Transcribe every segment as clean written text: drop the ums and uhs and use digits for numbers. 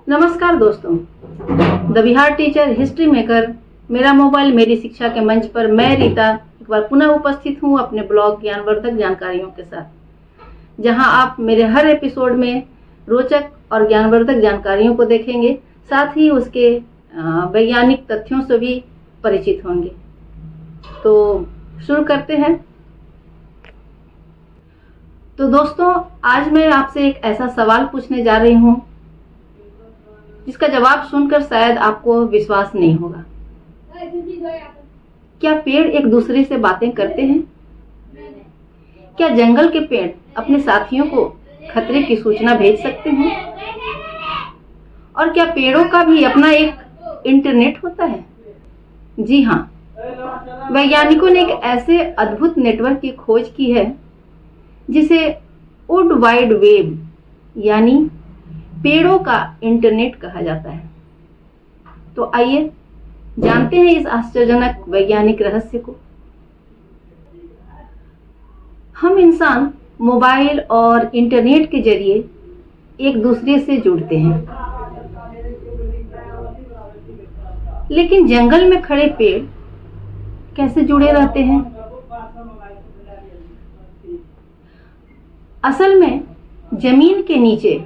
नमस्कार दोस्तों, the Bihar teacher history maker मेरा मोबाइल मेरी शिक्षा के मंच पर मैं रीता एक बार पुनः उपस्थित हूँ अपने ब्लॉग ज्ञानवर्धक जानकारियों के साथ, जहां आप मेरे हर एपिसोड में रोचक और ज्ञानवर्धक जानकारियों को देखेंगे, साथ ही उसके वैज्ञानिक तथ्यों से भी परिचित होंगे। तो शुरू करते हैं। तो दोस्तों, आज मैं आपसे एक ऐसा सवाल पूछने जा रही हूँ जिसका जवाब सुनकर शायद आपको विश्वास नहीं होगा। क्या पेड़ एक दूसरे से बातें करते हैं? क्या जंगल के पेड़ अपने साथियों को खतरे की सूचना भेज सकते हैं? और क्या पेड़ों का भी अपना एक इंटरनेट होता है? जी हाँ, वैज्ञानिकों ने एक ऐसे अद्भुत नेटवर्क की खोज की है जिसे वुड वाइड वेब यानी पेड़ों का इंटरनेट कहा जाता है। तो आइए जानते हैं इस आश्चर्यजनक वैज्ञानिक रहस्य को। हम इंसान मोबाइल और इंटरनेट के जरिए एक दूसरे से जुड़ते हैं, लेकिन जंगल में खड़े पेड़ कैसे जुड़े रहते हैं? असल में जमीन के नीचे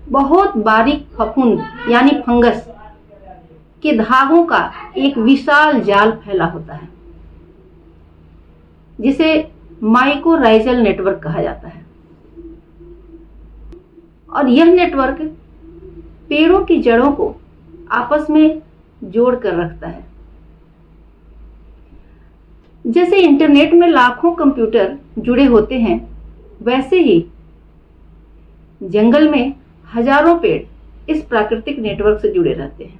बहुत बारीक फफूंद यानी फंगस के धागों का एक विशाल जाल फैला होता है, जिसे माइकोराइजल नेटवर्क कहा जाता है। और यह नेटवर्क पेड़ों की जड़ों को आपस में जोड़ कर रखता है। जैसे इंटरनेट में लाखों कंप्यूटर जुड़े होते हैं, वैसे ही जंगल में हजारों पेड़ इस प्राकृतिक नेटवर्क से जुड़े रहते हैं।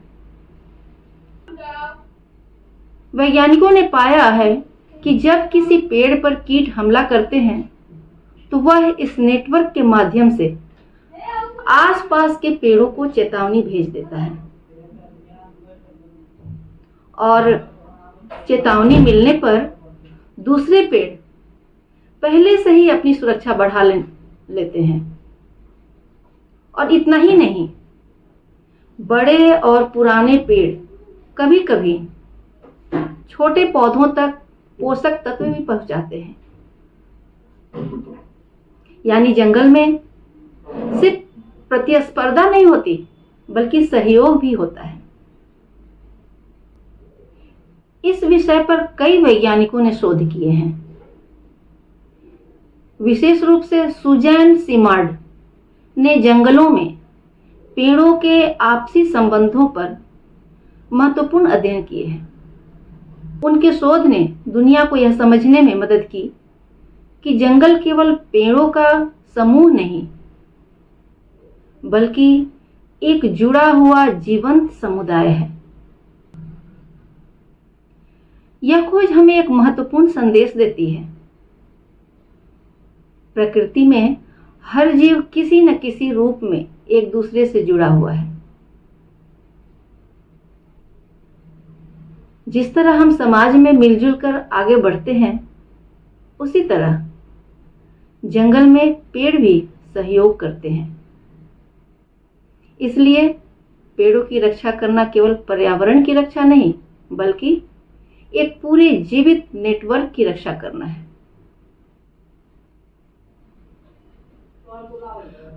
वैज्ञानिकों ने पाया है कि जब किसी पेड़ पर कीट हमला करते हैं तो वह इस नेटवर्क के माध्यम से आसपास के पेड़ों को चेतावनी भेज देता है, और चेतावनी मिलने पर दूसरे पेड़ पहले से ही अपनी सुरक्षा बढ़ा लेते हैं। और इतना ही नहीं, बड़े और पुराने पेड़ कभी कभी छोटे पौधों तक पोषक तत्व भी पहुंचाते हैं। यानी जंगल में सिर्फ प्रतिस्पर्धा नहीं होती, बल्कि सहयोग भी होता है। इस विषय पर कई वैज्ञानिकों ने शोध किए हैं। विशेष रूप से सुजैन सिमार्ड ने जंगलों में पेड़ों के आपसी संबंधों पर महत्वपूर्ण अध्ययन किए हैं। उनके शोध ने दुनिया को यह समझने में मदद की कि जंगल केवल पेड़ों का समूह नहीं, बल्कि एक जुड़ा हुआ जीवंत समुदाय है। यह खोज हमें एक महत्वपूर्ण संदेश देती है। प्रकृति में हर जीव किसी न किसी रूप में एक दूसरे से जुड़ा हुआ है। जिस तरह हम समाज में मिलजुल कर आगे बढ़ते हैं, उसी तरह जंगल में पेड़ भी सहयोग करते हैं। इसलिए पेड़ों की रक्षा करना केवल पर्यावरण की रक्षा नहीं, बल्कि एक पूरे जीवित नेटवर्क की रक्षा करना है।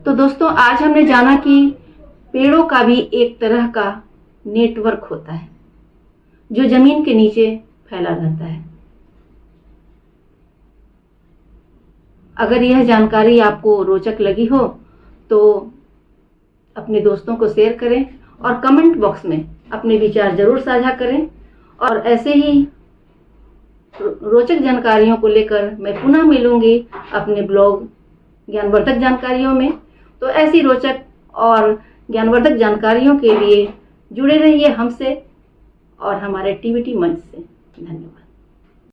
तो दोस्तों, आज हमने जाना कि पेड़ों का भी एक तरह का नेटवर्क होता है जो जमीन के नीचे फैला रहता है। अगर यह जानकारी आपको रोचक लगी हो तो अपने दोस्तों को शेयर करें और कमेंट बॉक्स में अपने विचार जरूर साझा करें। और ऐसे ही रोचक जानकारियों को लेकर मैं पुनः मिलूंगी अपने ब्लॉग ज्ञानवर्धक जानकारियों में। तो ऐसी रोचक और ज्ञानवर्धक जानकारियों के लिए जुड़े रहिए हमसे और हमारे टीवीटी मंच से। धन्यवाद।